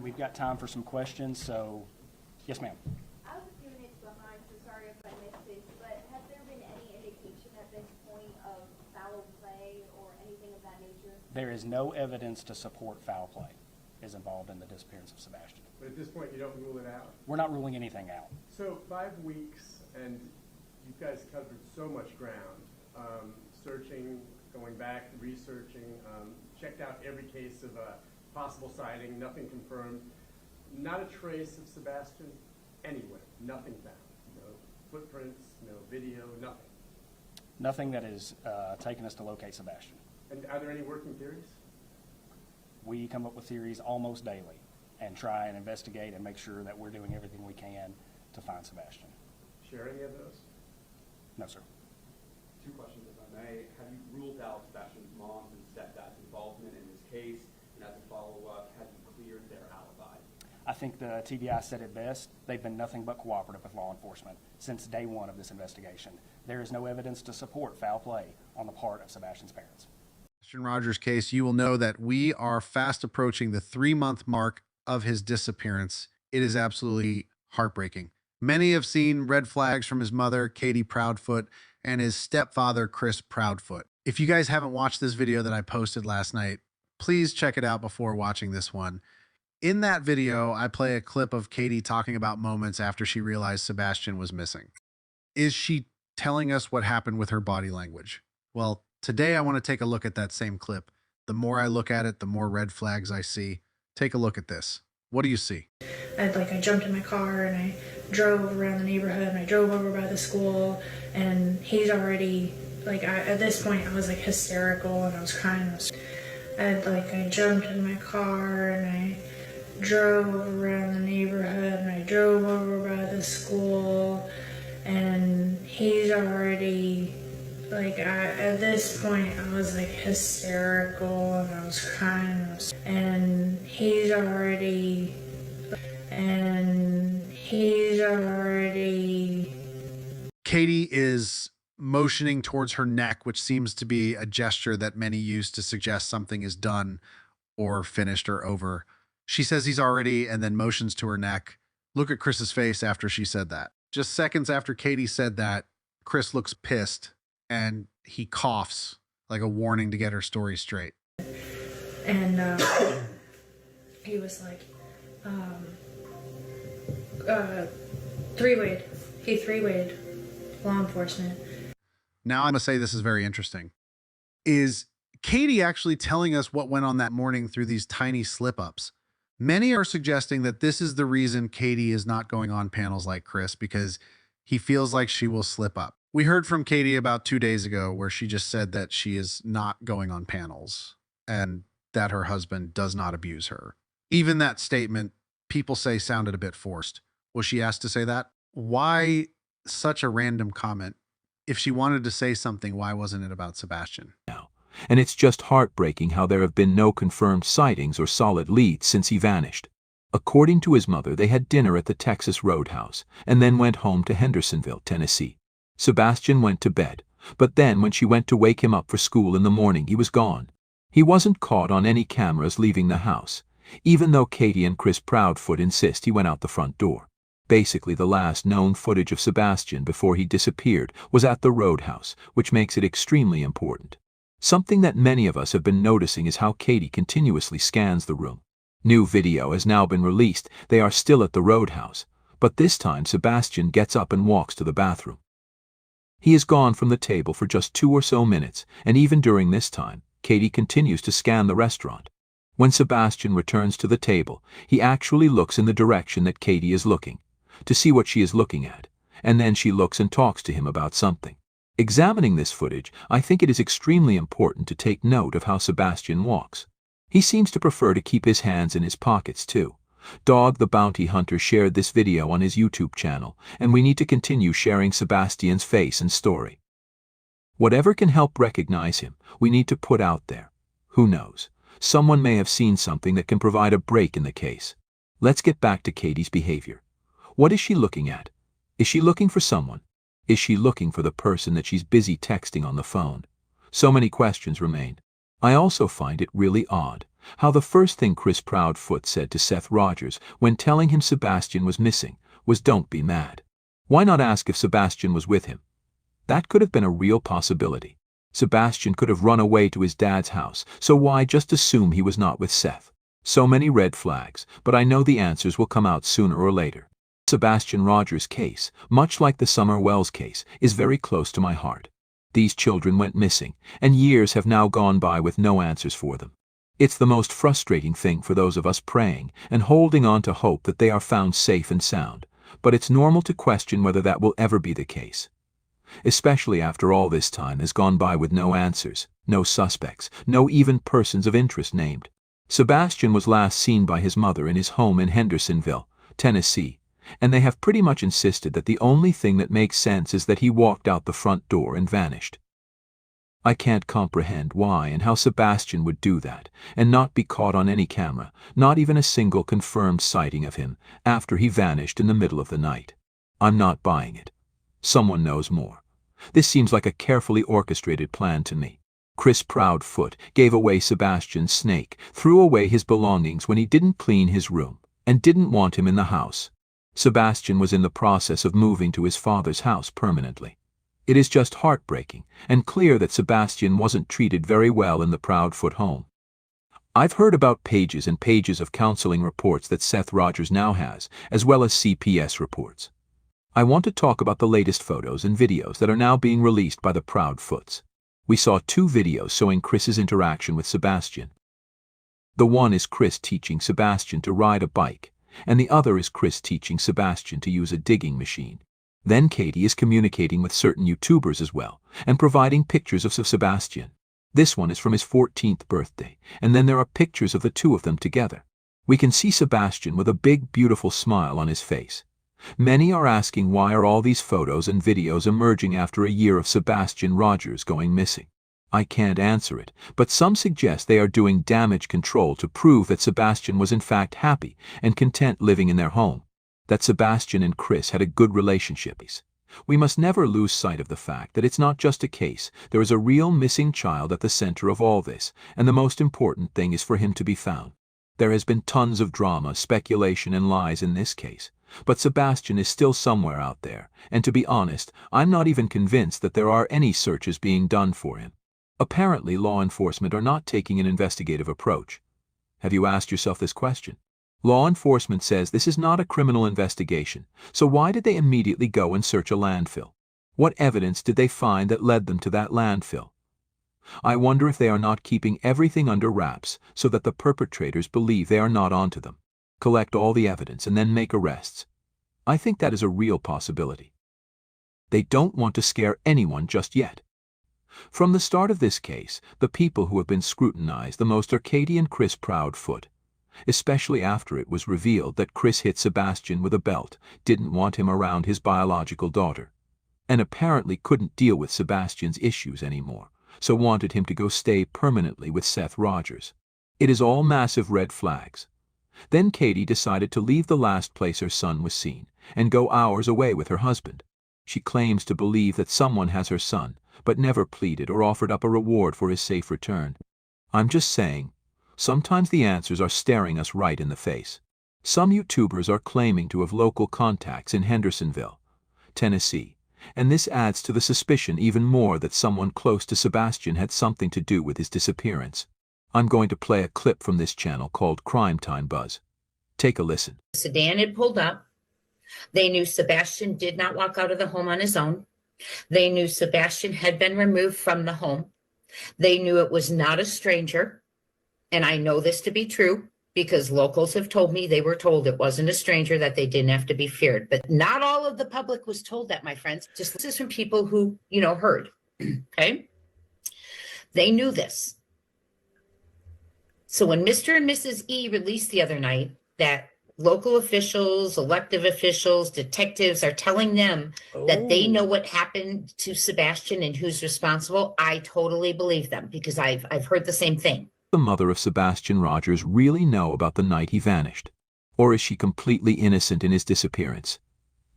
We've got time for some questions, so yes, ma'am. I was a few minutes behind, so sorry if I missed this, but has there been any indication at this point of foul play or anything of that nature? There is no evidence to support foul play is involved in the disappearance of Sebastian. But at this point, you don't rule it out? We're not ruling anything out. So 5 weeks, and you guys covered so much ground, searching, going back, researching, checked out every case of a possible sighting, nothing confirmed, not a trace of Sebastian anywhere, nothing found, no footprints, no video, nothing. Nothing that has taken us to locate Sebastian. And are there any working theories? We come up with theories almost daily and try and investigate and make sure that we're doing everything we can to find Sebastian. Share any of those? No, sir. 2 questions, if I may. Have you ruled out Sebastian's mom's and stepdad's involvement in this case? And as a follow-up, have you cleared their alibi? I think the TBI said it best. They've been nothing but cooperative with law enforcement since day one of this investigation. There is no evidence to support foul play on the part of Sebastian's parents. Sebastian Rogers' case, you will know that we are fast approaching the 3-month mark of his disappearance. It is absolutely heartbreaking. Many have seen red flags from his mother, Katie Proudfoot, and his stepfather, Chris Proudfoot. If you guys haven't watched this video that I posted last night, please check it out before watching this one. In that video, I play a clip of Katie talking about moments after she realized Sebastian was missing. Is she telling us what happened with her body language? Well, today I want to take a look at that same clip. The more I look at it, the more red flags I see. Take a look at this. What do you see? I jumped in my car and I drove around the neighborhood and I drove over by the school, and he's already, at this point I was hysterical and I was crying. I jumped in my car and I drove around the neighborhood and I drove over by the school, and he's already, at this point I was hysterical and I was crying, and he's already Katie is motioning towards her neck, which seems to be a gesture that many use to suggest something is done or finished or over. She says he's already, and then motions to her neck. Look at Chris's face after she said that. Just seconds after Katie said that, Chris looks pissed and he coughs like a warning to get her story straight. And he was three-wayed. He three-wayed law enforcement. Now I'm going to say this is very interesting. Is Katie actually telling us what went on that morning through these tiny slip-ups? Many are suggesting that this is the reason Katie is not going on panels like Chris, because he feels like she will slip up. We heard from Katie about 2 days ago where she just said that she is not going on panels and that her husband does not abuse her. Even that statement, people say, sounded a bit forced. Was she asked to say that? Why such a random comment? If she wanted to say something, why wasn't it about Sebastian? And it's just heartbreaking how there have been no confirmed sightings or solid leads since he vanished. According to his mother, they had dinner at the Texas Roadhouse and then went home to Hendersonville, Tennessee. Sebastian went to bed, but then when she went to wake him up for school in the morning, he was gone. He wasn't caught on any cameras leaving the house, even though Katie and Chris Proudfoot insist he went out the front door. Basically, the last known footage of Sebastian before he disappeared was at the Roadhouse, which makes it extremely important. Something that many of us have been noticing is how Katie continuously scans the room. New video has now been released. They are still at the Roadhouse, but this time Sebastian gets up and walks to the bathroom. He is gone from the table for just 2 or so minutes, and even during this time, Katie continues to scan the restaurant. When Sebastian returns to the table, he actually looks in the direction that Katie is looking, to see what she is looking at, and then she looks and talks to him about something. Examining this footage, I think it is extremely important to take note of how Sebastian walks. He seems to prefer to keep his hands in his pockets too. Dog the Bounty Hunter shared this video on his YouTube channel, and we need to continue sharing Sebastian's face and story. Whatever can help recognize him, we need to put out there. Who knows? Someone may have seen something that can provide a break in the case. Let's get back to Katie's behavior. What is she looking at? Is she looking for someone? Is she looking for the person that she's busy texting on the phone? So many questions remain. I also find it really odd how the first thing Chris Proudfoot said to Seth Rogers when telling him Sebastian was missing was, "Don't be mad." Why not ask if Sebastian was with him? That could have been a real possibility. Sebastian could have run away to his dad's house, so why just assume he was not with Seth? So many red flags, but I know the answers will come out sooner or later. Sebastian Rogers' case, much like the Summer Wells case, is very close to my heart. These children went missing, and years have now gone by with no answers for them. It's the most frustrating thing for those of us praying and holding on to hope that they are found safe and sound, but it's normal to question whether that will ever be the case. Especially after all this time has gone by with no answers, no suspects, no even persons of interest named. Sebastian was last seen by his mother in his home in Hendersonville, Tennessee, and they have pretty much insisted that the only thing that makes sense is that he walked out the front door and vanished. I can't comprehend why and how Sebastian would do that and not be caught on any camera, not even a single confirmed sighting of him, after he vanished in the middle of the night. I'm not buying it. Someone knows more. This seems like a carefully orchestrated plan to me. Chris Proudfoot gave away Sebastian's snake, threw away his belongings when he didn't clean his room, and didn't want him in the house. Sebastian was in the process of moving to his father's house permanently. It is just heartbreaking and clear that Sebastian wasn't treated very well in the Proudfoot home. I've heard about pages and pages of counseling reports that Seth Rogers now has, as well as CPS reports. I want to talk about the latest photos and videos that are now being released by the Proudfoots. We saw 2 videos showing Chris's interaction with Sebastian. The one is Chris teaching Sebastian to ride a bike, and the other is Chris teaching Sebastian to use a digging machine. Then Katie is communicating with certain YouTubers as well, and providing pictures of Sebastian. This one is from his 14th birthday, and then there are pictures of the two of them together. We can see Sebastian with a big, beautiful smile on his face. Many are asking why are all these photos and videos emerging after a year of Sebastian Rogers going missing. I can't answer it, but some suggest they are doing damage control to prove that Sebastian was in fact happy and content living in their home, that Sebastian and Chris had a good relationship. We must never lose sight of the fact that it's not just a case, there is a real missing child at the center of all this, and the most important thing is for him to be found. There has been tons of drama, speculation, and lies in this case, but Sebastian is still somewhere out there, and to be honest, I'm not even convinced that there are any searches being done for him. Apparently, law enforcement are not taking an investigative approach. Have you asked yourself this question? Law enforcement says this is not a criminal investigation, so why did they immediately go and search a landfill? What evidence did they find that led them to that landfill? I wonder if they are not keeping everything under wraps so that the perpetrators believe they are not onto them, collect all the evidence, and then make arrests. I think that is a real possibility. They don't want to scare anyone just yet. From the start of this case, the people who have been scrutinized the most are Katie and Chris Proudfoot, especially after it was revealed that Chris hit Sebastian with a belt, didn't want him around his biological daughter, and apparently couldn't deal with Sebastian's issues anymore, so wanted him to go stay permanently with Seth Rogers. It is all massive red flags. Then Katie decided to leave the last place her son was seen and go hours away with her husband. She claims to believe that someone has her son, but never pleaded or offered up a reward for his safe return. I'm just saying, sometimes the answers are staring us right in the face. Some YouTubers are claiming to have local contacts in Hendersonville, Tennessee, and this adds to the suspicion even more that someone close to Sebastian had something to do with his disappearance. I'm going to play a clip from this channel called Crime Time Buzz. Take a listen. The sedan had pulled up. They knew Sebastian did not walk out of the home on his own. They knew Sebastian had been removed from the home. They knew it was not a stranger. And I know this to be true because locals have told me they were told it wasn't a stranger, that they didn't have to be feared. But not all of the public was told that, my friends. Just this is from people who, heard. Okay? They knew this. So when Mr. and Mrs. E released the other night that local officials, elected officials, detectives are telling them that they know what happened to Sebastian and who's responsible, I totally believe them because I've heard the same thing. The mother of Sebastian Rogers really know about the night he vanished? Or is she completely innocent in his disappearance?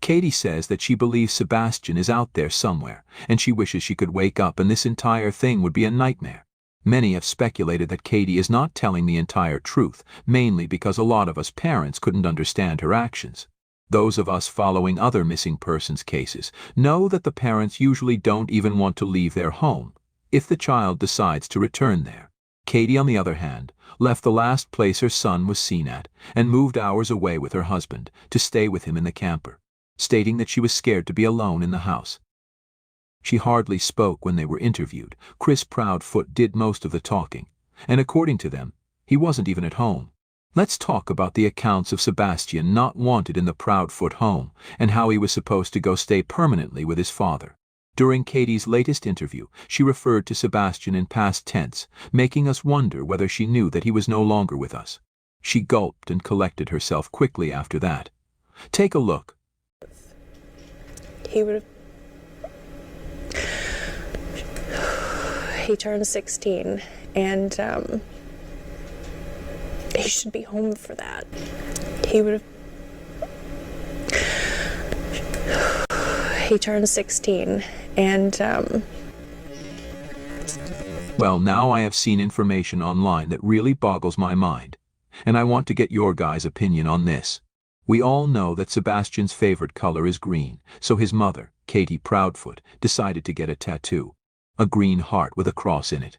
Katie says that she believes Sebastian is out there somewhere, and she wishes she could wake up and this entire thing would be a nightmare. Many have speculated that Katie is not telling the entire truth, mainly because a lot of us parents couldn't understand her actions. Those of us following other missing persons cases know that the parents usually don't even want to leave their home if the child decides to return there. Katie, on the other hand, left the last place her son was seen at and moved hours away with her husband to stay with him in the camper, stating that she was scared to be alone in the house. She hardly spoke when they were interviewed. Chris Proudfoot did most of the talking, and according to them, he wasn't even at home. Let's talk about the accounts of Sebastian not wanted in the Proudfoot home and how he was supposed to go stay permanently with his father. During Katie's latest interview, she referred to Sebastian in past tense, making us wonder whether she knew that he was no longer with us. She gulped and collected herself quickly after that. Take a look. He turned 16, and he should be home for that. He turned 16, and Well, now I have seen information online that really boggles my mind, and I want to get your guys' opinion on this. We all know that Sebastian's favorite color is green, so his mother, Katie Proudfoot, decided to get a tattoo. A green heart with a cross in it.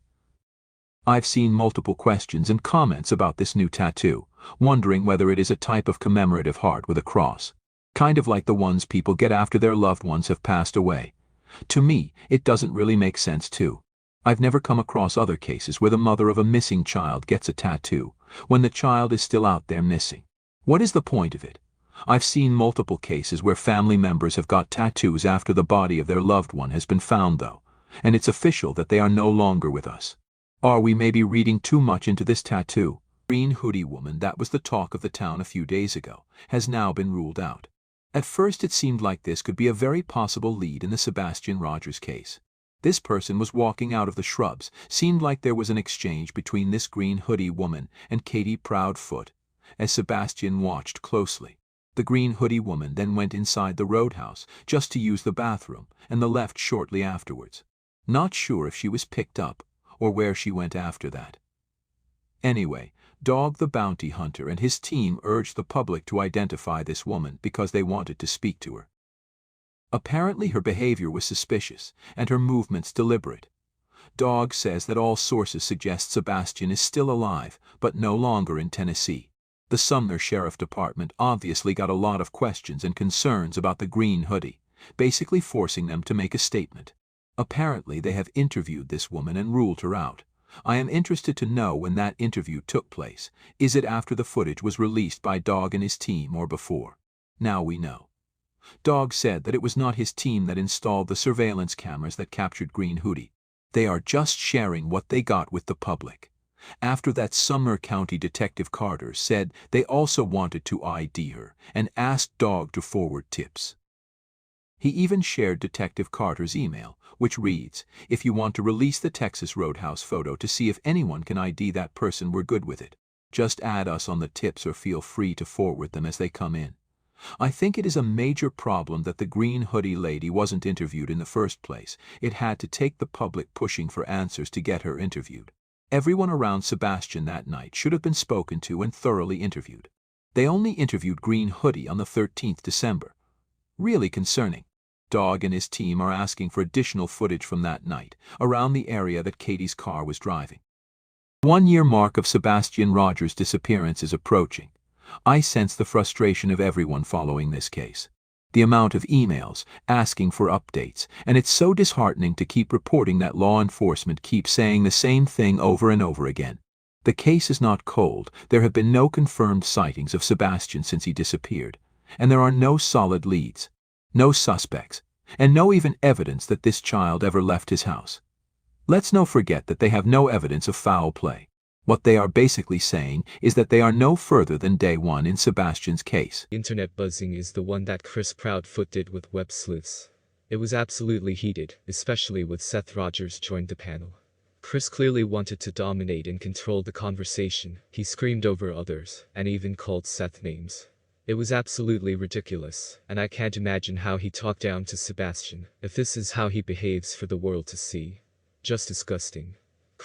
I've seen multiple questions and comments about this new tattoo, wondering whether it is a type of commemorative heart with a cross, kind of like the ones people get after their loved ones have passed away. To me, it doesn't really make sense too. I've never come across other cases where the mother of a missing child gets a tattoo when the child is still out there missing. What is the point of it? I've seen multiple cases where family members have got tattoos after the body of their loved one has been found though, and it's official that they are no longer with us. Are we maybe reading too much into this tattoo? Green hoodie woman that was the talk of the town a few days ago has now been ruled out. At first it seemed like this could be a very possible lead in the Sebastian Rogers case. This person was walking out of the shrubs, seemed like there was an exchange between this green hoodie woman and Katie Proudfoot, as Sebastian watched closely. The green hoodie woman then went inside the roadhouse just to use the bathroom and left shortly afterwards. Not sure if she was picked up or where she went after that. Anyway, Dog the Bounty Hunter and his team urged the public to identify this woman because they wanted to speak to her. Apparently her behavior was suspicious and her movements deliberate. Dog says that all sources suggest Sebastian is still alive, but no longer in Tennessee. The Sumner Sheriff Department obviously got a lot of questions and concerns about the green hoodie, basically forcing them to make a statement. Apparently they have interviewed this woman and ruled her out. I am interested to know when that interview took place. Is it after the footage was released by Dog and his team or before? Now we know. Dog said that it was not his team that installed the surveillance cameras that captured Green Hoodie. They are just sharing what they got with the public. After that, Sumner County Detective Carter said they also wanted to ID her and asked Dog to forward tips. He even shared Detective Carter's email, which reads, "If you want to release the Texas Roadhouse photo to see if anyone can ID that person, we're good with it. Just add us on the tips or feel free to forward them as they come in." I think it is a major problem that the green hoodie lady wasn't interviewed in the first place. It had to take the public pushing for answers to get her interviewed. Everyone around Sebastian that night should have been spoken to and thoroughly interviewed. They only interviewed Green Hoodie on the 13th December. Really concerning. Dog and his team are asking for additional footage from that night, around the area that Katie's car was driving. 1-year mark of Sebastian Rogers' disappearance is approaching. I sense the frustration of everyone following this case. The amount of emails, asking for updates, and it's so disheartening to keep reporting that law enforcement keeps saying the same thing over and over again. The case is not cold. There have been no confirmed sightings of Sebastian since he disappeared, and there are no solid leads, no suspects, and no even evidence that this child ever left his house. Let's not forget that they have no evidence of foul play. What they are basically saying is that they are no further than day one in Sebastian's case. Internet buzzing is the one that Chris Proudfoot did with web sleuths. It was absolutely heated, especially with Seth Rogers joined the panel. Chris clearly wanted to dominate and control the conversation. He screamed over others, and even called Seth names. It was absolutely ridiculous, and I can't imagine how he talked down to Sebastian, if this is how he behaves for the world to see. Just disgusting.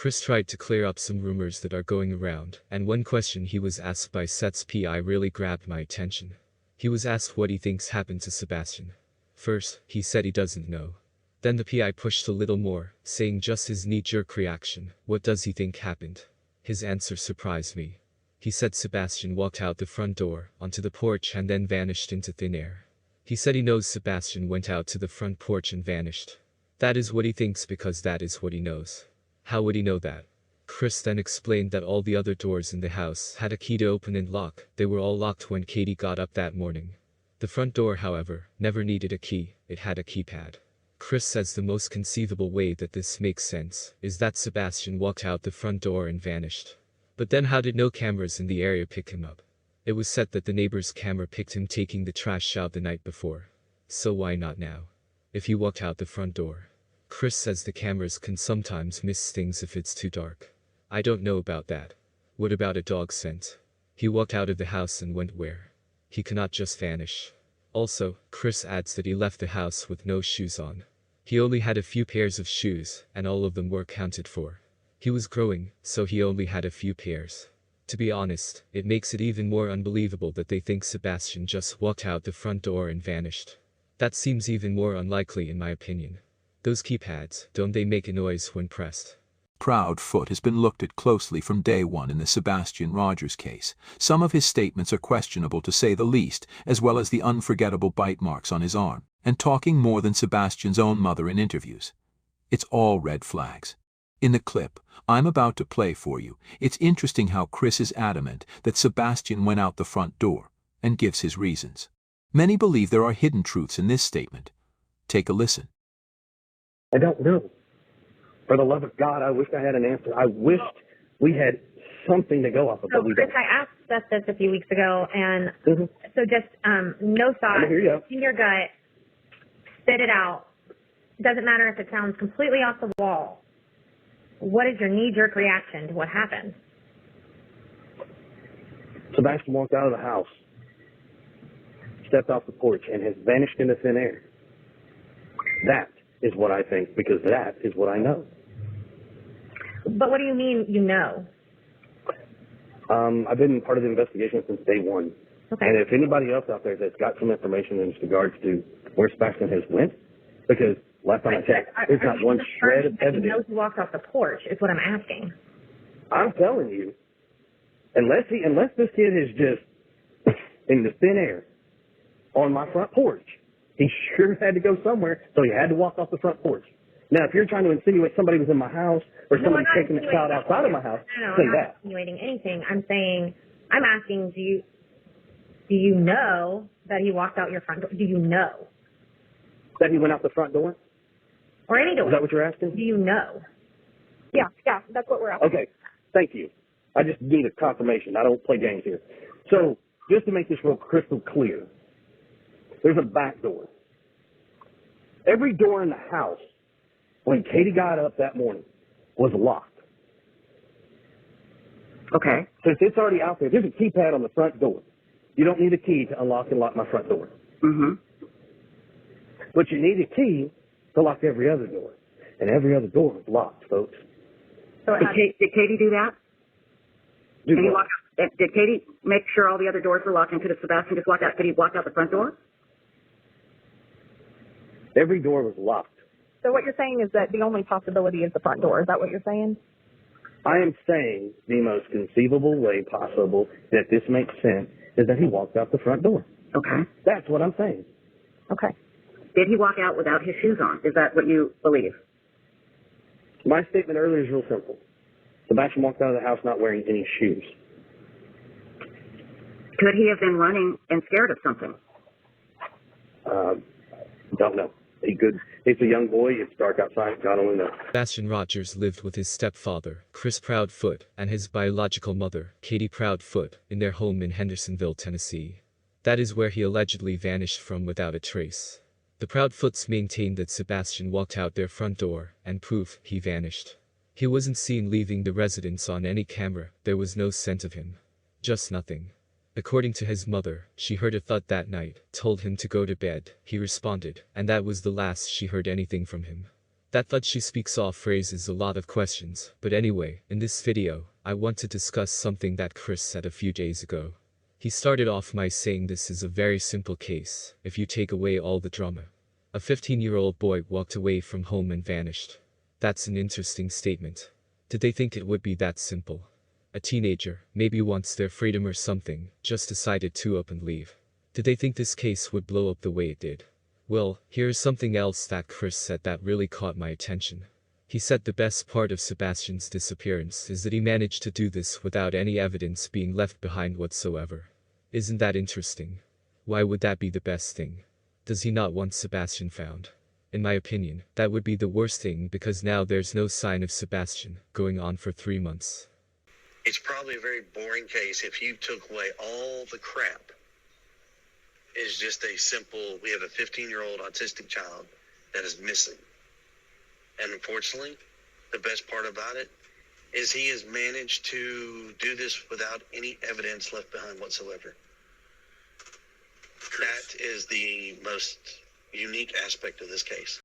Chris tried to clear up some rumors that are going around, and one question he was asked by Seth's PI really grabbed my attention. He was asked what he thinks happened to Sebastian. First, he said he doesn't know. Then the PI pushed a little more, saying just his knee-jerk reaction, what does he think happened? His answer surprised me. He said Sebastian walked out the front door, onto the porch and then vanished into thin air. He said he knows Sebastian went out to the front porch and vanished. That is what he thinks because that is what he knows. How would he know that? Chris then explained that all the other doors in the house had a key to open and lock. They were all locked when Katie got up that morning. The front door, however, never needed a key. It had a keypad. Chris says the most conceivable way that this makes sense is that Sebastian walked out the front door and vanished. But then how did no cameras in the area pick him up? It was said that the neighbor's camera picked him taking the trash out the night before. So why not now? If he walked out the front door. Chris says the cameras can sometimes miss things if it's too dark. I don't know about that. What about a dog scent? He walked out of the house and went where? He cannot just vanish. Also, Chris adds that he left the house with no shoes on. He only had a few pairs of shoes, and all of them were accounted for. He was growing, so he only had a few pairs. To be honest, it makes it even more unbelievable that they think Sebastian just walked out the front door and vanished. That seems even more unlikely in my opinion. Those keypads, don't they make a noise when pressed? Proudfoot has been looked at closely from day one in the Sebastian Rogers case. Some of his statements are questionable to say the least, as well as the unforgettable bite marks on his arm, and talking more than Sebastian's own mother in interviews. It's all red flags. In the clip I'm about to play for you, it's interesting how Chris is adamant that Sebastian went out the front door, and gives his reasons. Many believe there are hidden truths in this statement. Take a listen. I don't know. For the love of God, I wish I had an answer. I wished we had something to go off of, but we Chris, don't. I asked Seth this a few weeks ago, and so just no thought, I hear you. in your gut, spit it out. Doesn't matter if it sounds completely off the wall. What is your knee-jerk reaction to what happened? Sebastian walked out of the house, stepped off the porch, and has vanished into thin air. That is what I think, because that is what I know. But what do you mean you know? I've been part of the investigation since day one. Okay. And if anybody else out there that's got some information in regards to where Sebastian has went, because last time I checked, there's not one shred of He evidence. knows he walked off the porch, is what I'm asking. I'm telling you, unless this kid is just in the thin air on my front porch, he sure had to go somewhere, so he had to walk off the front porch. Now, if you're trying to insinuate somebody was in my house or somebody taking a child outside of my house, No, say I'm not that. insinuating anything. I'm asking, do you know that he walked out your front door? Do you know? That he went out the front door? Or any door? Is that what you're asking? Do you know? Yeah, that's what we're asking. Okay, thank you. I just need a confirmation. I don't play games here. So, just to make this real crystal clear, there's a back door. Every door in the house, when Katie got up that morning, was locked. Okay. Since it's already out there, there's a keypad on the front door. You don't need a key to unlock and lock my front door. Mm-hmm. But you need a key to lock every other door. And every other door is locked, folks. So Did Katie do that? Do Did, what? did Katie make sure all the other doors were locked, and could have Sebastian just walked out? Could he walk out the front door? Every door was locked. So what you're saying is that the only possibility is the front door. Is that what you're saying? I am saying the most conceivable way possible that this makes sense is that he walked out the front door. Okay. That's what I'm saying. Okay. Did he walk out without his shoes on? Is that what you believe? My statement earlier is real simple. Sebastian walked out of the house not wearing any shoes. Could he have been running and scared of something? Don't know. He could. It's a young boy. It's dark outside. God only knows. Sebastian Rogers lived with his stepfather, Chris Proudfoot, and his biological mother, Katie Proudfoot, in their home in Hendersonville, Tennessee. That is where he allegedly vanished from without a trace. The Proudfoots maintained that Sebastian walked out their front door, and poof, he vanished. He wasn't seen leaving the residence on any camera. There was no scent of him. Just nothing. According to his mother, she heard a thud that night, told him to go to bed. He responded, and that was the last she heard anything from him. That thud she speaks off raises a lot of questions, but anyway, in this video, I want to discuss something that Chris said a few days ago. He started off by saying this is a very simple case, if you take away all the drama. A 15-year-old boy walked away from home and vanished. That's an interesting statement. Did they think it would be that simple? A teenager, maybe wants their freedom or something, just decided to up and leave. Did they think this case would blow up the way it did? Well, here's something else that Chris said that really caught my attention. He said the best part of Sebastian's disappearance is that he managed to do this without any evidence being left behind whatsoever. Isn't that interesting? Why would that be the best thing? Does he not want Sebastian found? In my opinion, that would be the worst thing because now there's no sign of Sebastian, going on for 3 months. It's probably a very boring case if you took away all the crap. It's just a simple, we have a 15-year-old autistic child that is missing. And unfortunately, the best part about it is he has managed to do this without any evidence left behind whatsoever. That is the most unique aspect of this case.